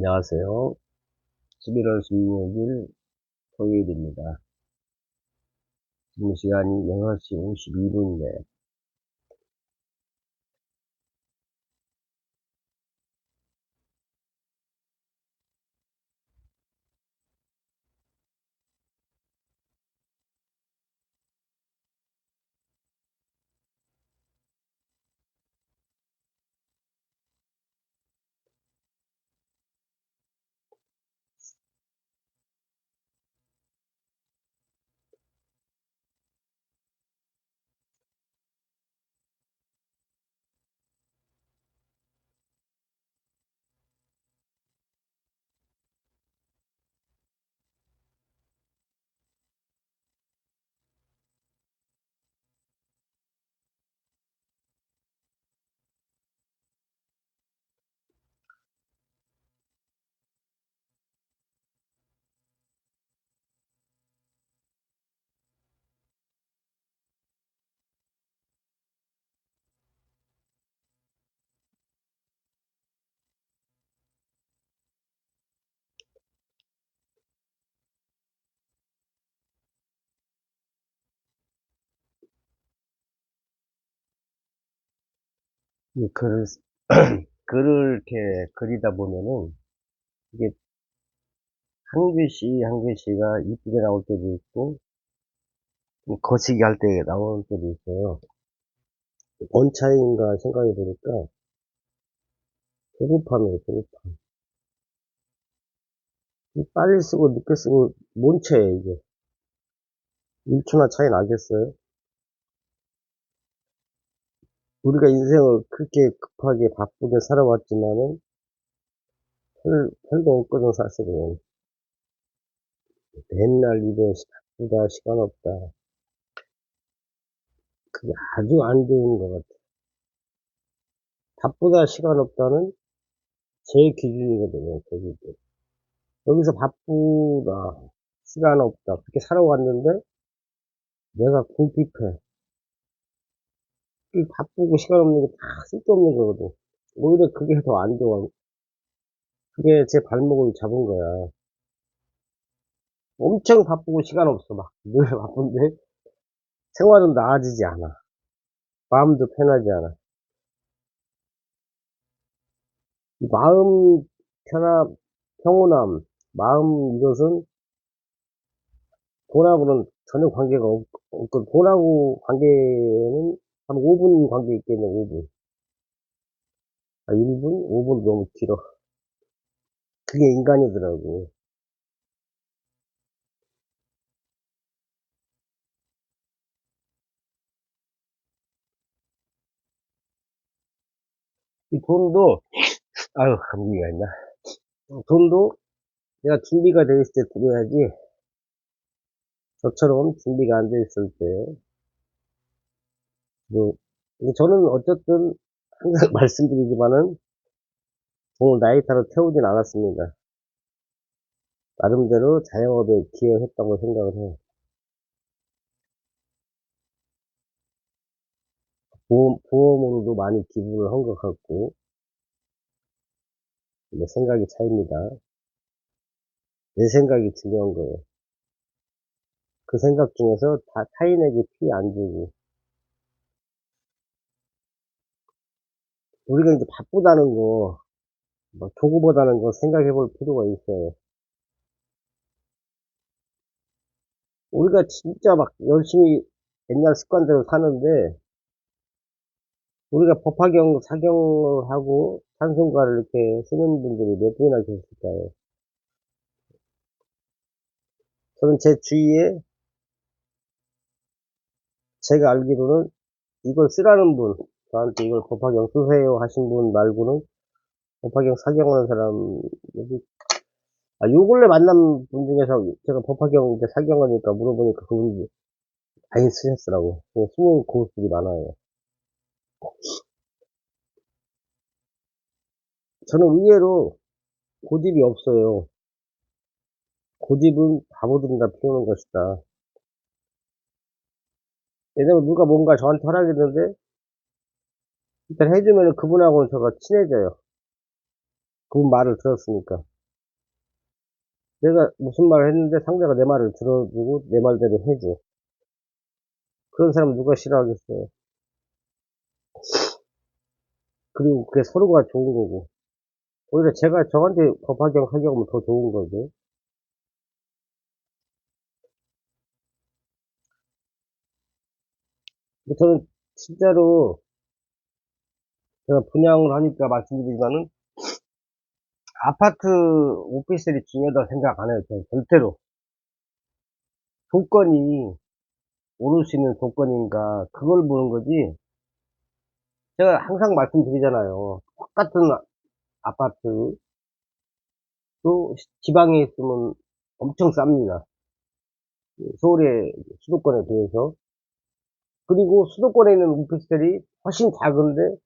안녕하세요. 11월 16일 토요일입니다. 지금 시간이 6시 52분이네요. 이 글을, 글을 이렇게 그리다 보면은 이게 한 글씨 한 글씨가 이쁘게 나올 때도 있고 좀 거시기 할 때 나오는 때도 있어요. 뭔 차이인가 생각해 보니까 조급함이에요, 조급함. 이 빨리 쓰고 늦게 쓰고 뭔 차이에요, 이게. 1초나 차이 나겠어요? 우리가 인생을 그렇게 급하게 바쁘게 살아왔지만은 별도 없거든, 사실은. 맨날 입에 바쁘다, 시간 없다. 그게 아주 안 좋은 것 같아. 바쁘다, 시간 없다는 제 기준이거든요, 제 기준. 여기서 바쁘다, 시간 없다. 그렇게 살아왔는데, 내가 궁핍해. 이 바쁘고 시간 없는 게 다 쓸데없는 거거든. 오히려 그게 더 안 좋아. 그게 제 발목을 잡은 거야. 엄청 바쁘고 시간 없어, 막. 늘 바쁜데, 생활은 나아지지 않아. 마음도 편하지 않아. 이 마음 평온함, 마음 이것은 돈하고는 전혀 관계가 없고, 돈하고 관계는 한 5분 관계 있겠네, 5분. 아, 1분? 5분 너무 길어. 그게 인간이더라고. 이 돈도, 아유, 감기가 있나. 돈도 내가 준비가 돼 있을 때 드려야지, 저처럼 준비가 안 돼 있을 때, 뭐, 저는 어쨌든 항상 말씀드리지만은 돈을 나이 따라 태우진 않았습니다. 나름대로 자영업에 기여했다고 생각을 해요. 보험으로도 많이 기부를 한 것 같고, 뭐 생각이 차이입니다. 내 생각이 중요한 거예요. 그 생각 중에서 타인에게 피해 안 주고, 우리가 이제 바쁘다는 거, 뭐 조급하다는 거 생각해 볼 필요가 있어요. 우리가 진짜 막 열심히 옛날 습관대로 사는데, 우리가 법화경, 사경을 하고, 찬송가를 이렇게 쓰는 분들이 몇 분이나 계실까요? 저는 제 주위에, 제가 알기로는 이걸 쓰라는 분, 저한테 이걸 법화경 쓰세요 하신 분 말고는 법화경 사경하는 사람, 여기, 요 근래 만난 분 중에서 제가 법화경 이제 사경하니까 물어보니까 그분이 많이 쓰셨더라고. 숨은 고수들이 많아요. 저는 의외로 고집이 없어요. 고집은 바보들이 다 피우는 것이다. 왜냐면 누가 뭔가 저한테 허락했는데, 일단 해주면은 그분하고는 제가 친해져요. 그분 말을 들었으니까. 내가 무슨 말을 했는데 상대가 내 말을 들어주고 내 말대로 해줘. 그런 사람 누가 싫어하겠어요. 그리고 그게 서로가 좋은 거고. 오히려 제가 저한테 법학경 하경하면 더 좋은 거죠. 근데 저는 진짜로 제가 분양을 하니까 말씀드리지만은 아파트 오피스텔이 중요하다고 생각 안 해요. 저는 절대로. 조건이 오를 수 있는 조건인가 그걸 보는 거지. 제가 항상 말씀드리잖아요. 똑같은 아파트 또 지방에 있으면 엄청 쌉니다. 서울의 수도권에 비해서. 그리고 수도권에 있는 오피스텔이 훨씬 작은데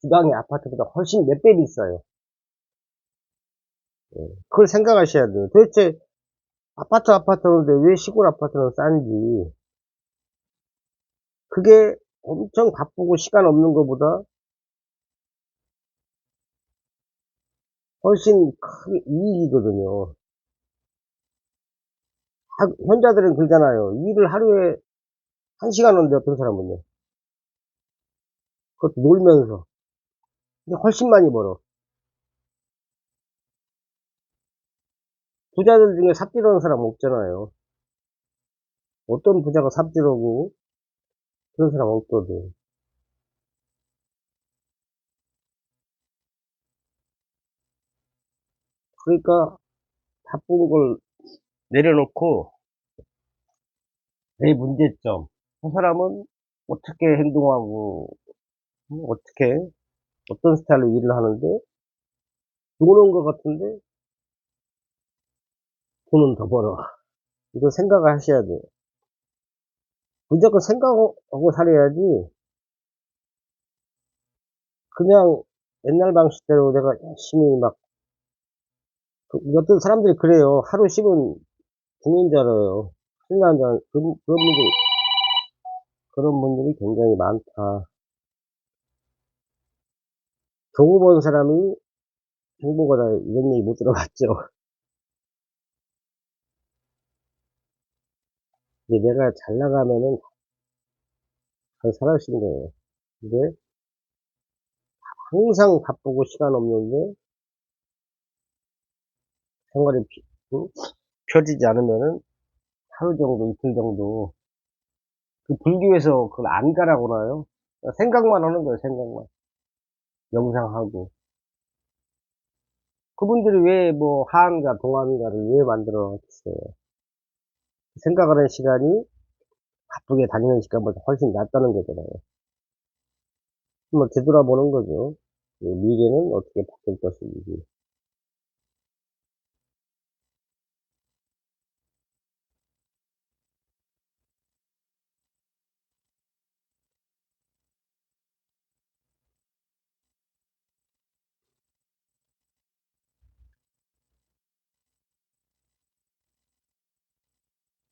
지방의 아파트보다 훨씬 몇 배 비싸요. 그걸 생각하셔야 돼요. 도대체 아파트인데 왜 시골 아파트는 싼지. 그게 엄청 바쁘고 시간 없는 것보다 훨씬 큰 이익이거든요. 현자들은 그러잖아요. 일을 하루에 1시간 하는데 어떤 사람은요. 그것도 놀면서. 근데 훨씬 많이 벌어. 부자들 중에 삽질하는 사람 없잖아요. 어떤 부자가 삽질하고 그런 사람 없거든. 그러니까 바쁜 걸 내려놓고 내 문제점. 그 사람은 어떻게 행동하고 어떻게 어떤 스타일로 일을 하는데 노는 것 같은데 돈은 더 벌어. 이거 생각을 하셔야 돼요. 무조건 생각하고 살아야지 그냥 옛날 방식대로 내가 열심히 막 어떤 사람들이 그래요. 하루 쉬면 죽는 줄 알아요. 큰일 난줄 알아요. 그런 분들이 굉장히 많다. 교우 본 사람이 행복하다 이런 얘기 못 들어봤죠. 근데 내가 잘 나가면은 잘 살아있는 거예요. 근데 항상 바쁘고 시간 없는데 생활이 응? 펴지지 않으면은 하루 정도, 이틀 정도 그 불교에서 그걸 안 가라고 그러나요? 생각만 하는 거예요, 생각만. 명상하고. 그분들이 왜 뭐 하한가, 동안가를 왜 만들어놨어요? 생각하는 시간이 바쁘게 다니는 시간보다 훨씬 낫다는 거잖아요. 한번 되돌아보는 거죠. 미래는 어떻게 바뀔 것인지.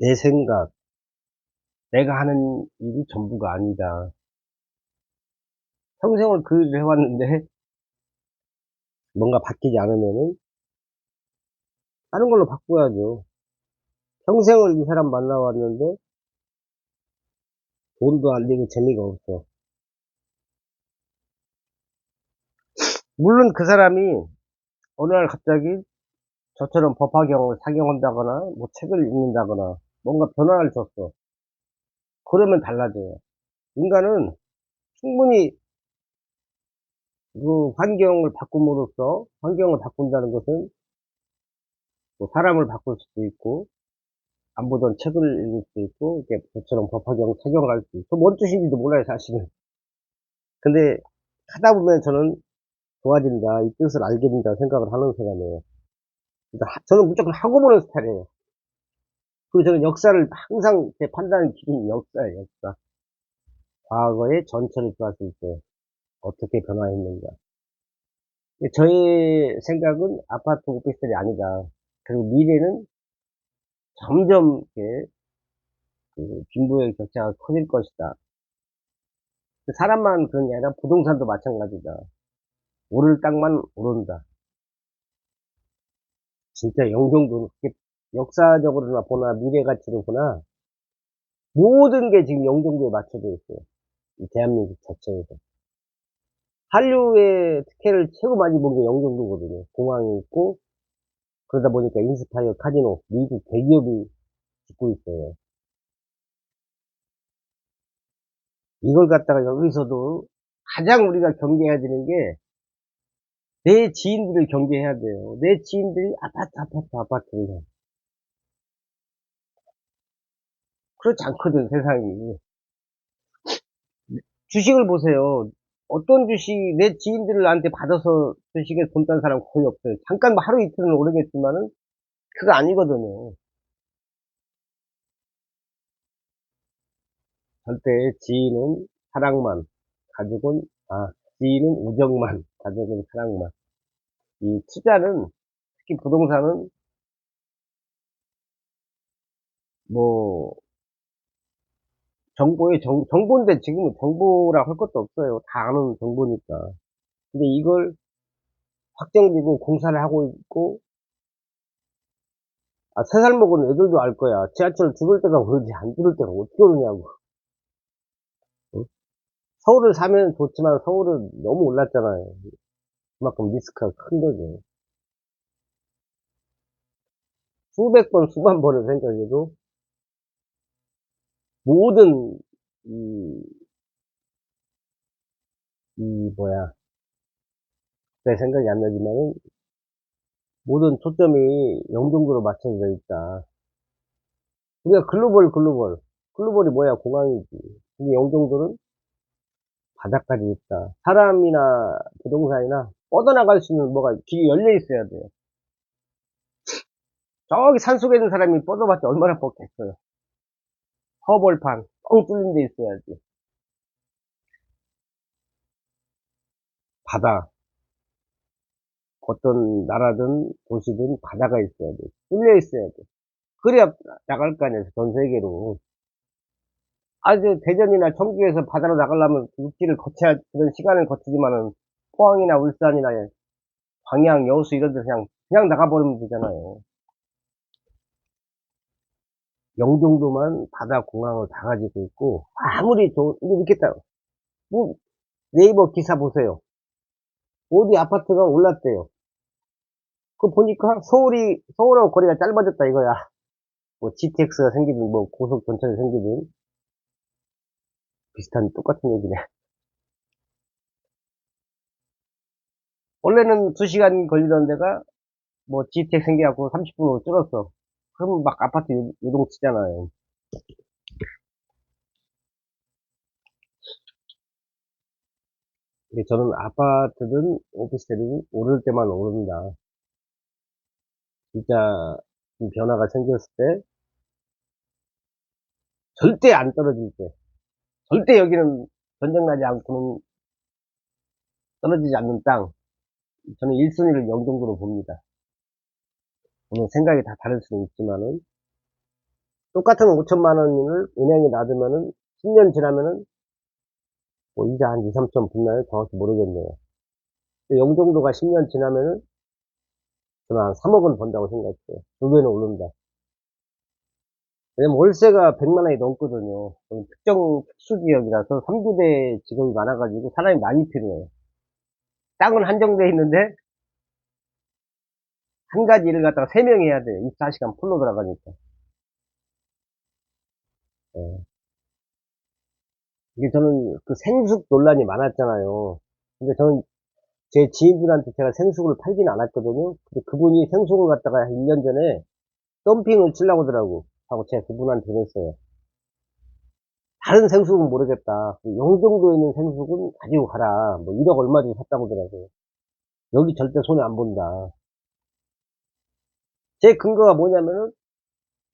내 생각, 내가 하는 일이 전부가 아니다. 평생을 그 일을 해왔는데 뭔가 바뀌지 않으면은 다른 걸로 바꿔야죠. 평생을 이 사람 만나왔는데 돈도 안 되고 재미가 없어. 물론 그 사람이 어느 날 갑자기 저처럼 법화경을 착용한다거나 뭐 책을 읽는다거나 뭔가 변화를 줬어. 그러면 달라져요. 인간은 충분히 그 환경을 바꿈으로써 환경을 바꾼다는 것은 뭐 사람을 바꿀 수도 있고 안 보던 책을 읽을 수도 있고 이렇게 저처럼 법화경 착용할 수도 있고 뭔 뜻인지도 몰라요 사실은. 근데 하다 보면 저는 좋아진다 이 뜻을 알게 된다 생각을 하는 사람이에요. 그러니까 저는 무조건 하고 보는 스타일이에요. 그리고 저는 역사를 항상 제 판단 기준이 역사예요 역사. 과거의 전체를 봤을 때 어떻게 변화했는가. 저의 생각은 아파트 오피스텔이 아니다. 그리고 미래는 점점 이렇게 그 빈부의 격차가 커질 것이다. 사람만 그런 게 아니라 부동산도 마찬가지다. 오를 땅만 오른다. 진짜 영종도는 그게 역사적으로나 보나 미래 가치로 보나 모든 게 지금 영종도에 맞춰져 있어요. 이 대한민국 자체에서. 한류의 특혜를 최고 많이 본 게 영종도거든요. 공항이 있고 그러다 보니까 인스파이어 카지노 미국 대기업이 짓고 있어요. 이걸 갖다가 여기서도 가장 우리가 경계해야 되는 게 내 지인들을 경계해야 돼요. 내 지인들이 아파트를 해. 그렇지 않거든, 세상이. 주식을 보세요. 어떤 주식, 내 지인들을 나한테 받아서 주식에 돈 딴 사람 거의 없어요. 잠깐 뭐 하루 이틀은 오르겠지만은, 그거 아니거든요. 절대 지인은 사랑만, 가족은, 지인은 우정만, 가족은 사랑만. 이 투자는, 특히 부동산은, 뭐, 정보인데 지금은 정보라 할 것도 없어요. 다 아는 정보니까. 근데 이걸 확정지고 공사를 하고 있고, 세 살 먹은 애들도 알 거야. 지하철 죽을 때가 오르지, 안 죽을 때가 어떻게 오르냐고. 응? 서울을 사면 좋지만 서울은 너무 올랐잖아요. 그만큼 리스크가 큰 거죠. 수백 번, 수만 번을 생각해도 모든, 이, 뭐야, 내 생각이 안 나지만은 모든 초점이 영종도로 맞춰져 있다. 우리가 글로벌이 뭐야? 공항이지. 근데 영종도는 바다까지 있다. 사람이나 부동산이나 뻗어나갈 수 있는 뭐가 길이 열려 있어야 돼요. 저기 산속에 있는 사람이 뻗어봤자 얼마나 뻗겠어요. 허벌판, 뻥 뚫린 데 있어야지. 바다. 어떤 나라든 도시든 바다가 있어야 돼. 뚫려 있어야 돼. 그래야 나갈 거 아니에요. 전 세계로. 아주 대전이나 청주에서 바다로 나가려면 육지를 거쳐야, 그런 시간을 거치지만은 포항이나 울산이나 광양, 여수 이런 데 그냥 나가버리면 되잖아요. 영종도만 바다 공항을 다 가지고 있고, 아무리 이렇게 딱, 뭐, 네이버 기사 보세요. 어디 아파트가 올랐대요. 그거 보니까 서울하고 거리가 짧아졌다 이거야. 뭐, GTX가 생기든, 뭐, 고속 전철이 생기든, 똑같은 얘기네. 원래는 2시간 걸리던 데가, 뭐, GTX 생겨갖고 30분으로 줄었어. 그러면 막 아파트 요동치잖아요. 근데 저는 아파트든 오피스텔이든 오를 때만 오른다. 진짜, 이 변화가 생겼을 때, 절대 안 떨어질 때, 절대 여기는 전쟁 나지 않고는 떨어지지 않는 땅. 저는 1순위를 영종도로 봅니다. 물론 생각이 다 다를 수는 있지만은, 똑같은 5천만 원을 은행에 놔두면은, 10년 지나면은, 뭐, 이자 한 2, 3천 붙나요? 정확히 모르겠네요. 근데 영종도가 10년 지나면은, 저는 한 3억은 번다고 생각해요. 2배는 오른다. 왜냐면 월세가 100만 원이 넘거든요. 특정 특수 지역이라서 3부대 직업이 많아가지고 사람이 많이 필요해요. 땅은 한정돼 있는데, 한 가지 일을 갖다가 3명이 해야 돼요. 24시간 풀로 들어가니까. 예. 이게 저는 그 생숙 논란이 많았잖아요. 근데 저는 제 지인들한테 제가 생숙을 팔지는 않았거든요. 근데 그분이 생숙을 갖다가 한 1년 전에 덤핑을 치려고 하더라고. 하고 제가 그분한테 그랬어요. 다른 생숙은 모르겠다. 영종도에 있는 생숙은 가지고 가라. 뭐 1억 얼마 주고 샀다고 하더라고요. 여기 절대 손에 안 본다. 제 근거가 뭐냐면은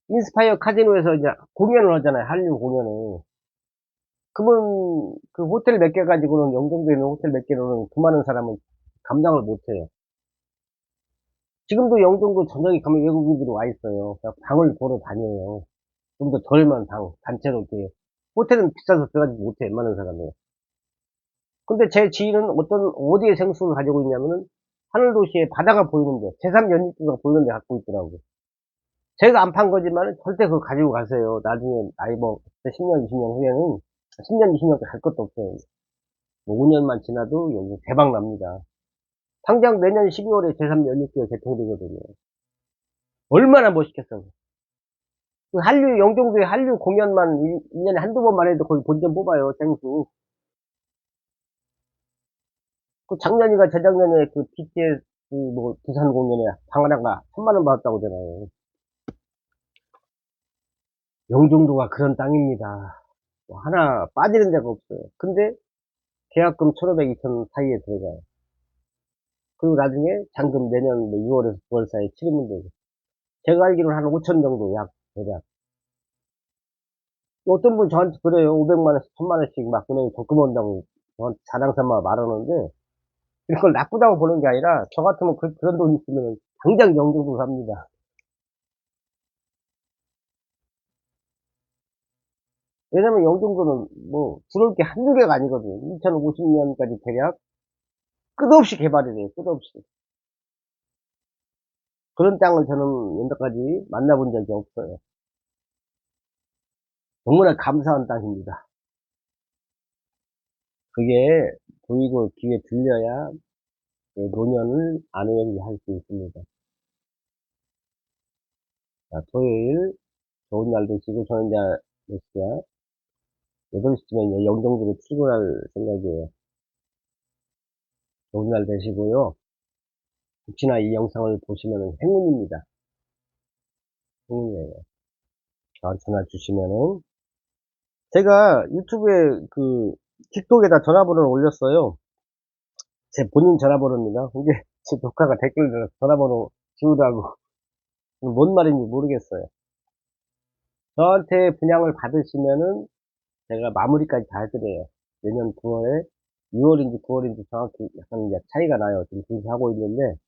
인스파이어 카지노에서 이제 공연을 하잖아요. 한류 공연을. 그러면 그 호텔 몇 개 가지고는 영종도에 있는 호텔 몇 개로는 그 많은 사람은 감당을 못 해요. 지금도 영종도 저녁에 가면 외국인들이 와 있어요. 그래서 방을 보러 다녀요. 좀 더 덜만 방, 단체로 이렇게. 호텔은 비싸서 들어가지 못해, 웬만한 사람은. 근데 제 지인은 어디에 생수를 가지고 있냐면은, 하늘도시에 바다가 보이는데, 제3연립구가 보이는데 갖고 있더라고. 제가 안 판 거지만 절대 그거 가지고 가세요. 나중에 나이 뭐 10년, 20년 후에는 10년, 20년까지 갈 것도 없어요. 뭐 5년만 지나도 여기 대박 납니다. 당장 내년 12월에 제3연립구가 개통되거든요. 얼마나 멋있겠어. 그 한류, 영종도의 한류 공연만 1년에 한두 번만 해도 거의 본전 뽑아요, 생수. 그 작년이가 재작년에 그 BTS 뭐 부산 공연에 방 하나가 3만 원 받았다고 하잖아요. 영종도가 그런 땅입니다. 뭐 하나 빠지는 데가 없어요. 근데 계약금 1,500, 2,000 사이에 들어가요. 그리고 나중에 잔금 내년 6월에서 9월 사이에 치르면 되고. 제가 알기로는 한 5천 정도 약, 대략. 어떤 분 저한테 그래요. 500만 원씩, 1,000만 원씩 막 은행에 적금 온다고 저한테 자랑 삼아 말하는데, 그걸 나쁘다고 보는 게 아니라, 저 같으면 그런 돈 있으면 당장 영종도 삽니다. 왜냐면 영종도는 뭐, 들어올 게 한두 개가 아니거든요. 2050년까지 대략 끝없이 개발이 돼요. 끝없이. 그런 땅을 저는 연도까지 만나본 적이 없어요. 너무나 감사한 땅입니다. 그게 보이고 귀에 들려야 그 노년을 안오행기 할 수 있습니다. 자, 토요일 좋은 날 되시고, 저는 이제 몇 시야? 8시쯤에 이제 영종도로 출근할 생각이에요. 좋은 날 되시고요. 혹시나 이 영상을 보시면 행운입니다. 행운이에요. 저한테 전화 주시면은, 제가 유튜브에 그 틱톡에다 전화번호를 올렸어요. 제 본인 전화번호입니다. 근데 제 조카가 댓글 달아서 전화번호 지우라고. 뭔 말인지 모르겠어요. 저한테 분양을 받으시면은 제가 마무리까지 다 해드려요. 내년 9월에, 6월인지 9월인지 정확히 약간 이제 차이가 나요. 지금 준비하고 있는데,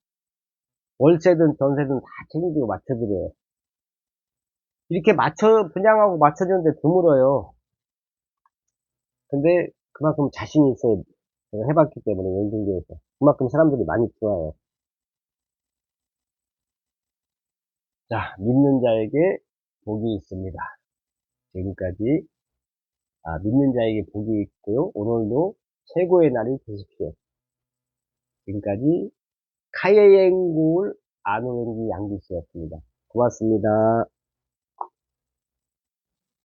월세든 전세든 다 책임지고 맞춰드려요. 이렇게 분양하고 맞춰주는데 드물어요. 근데 그만큼 자신이 있어요. 제가 해봤기 때문에, 연중도에서. 그만큼 사람들이 많이 들어와요. 자, 믿는 자에게 복이 있습니다. 지금까지, 믿는 자에게 복이 있고요. 오늘도 최고의 날이 되십시오. 지금까지 카예행골 안오행기 양기씨였습니다. 고맙습니다.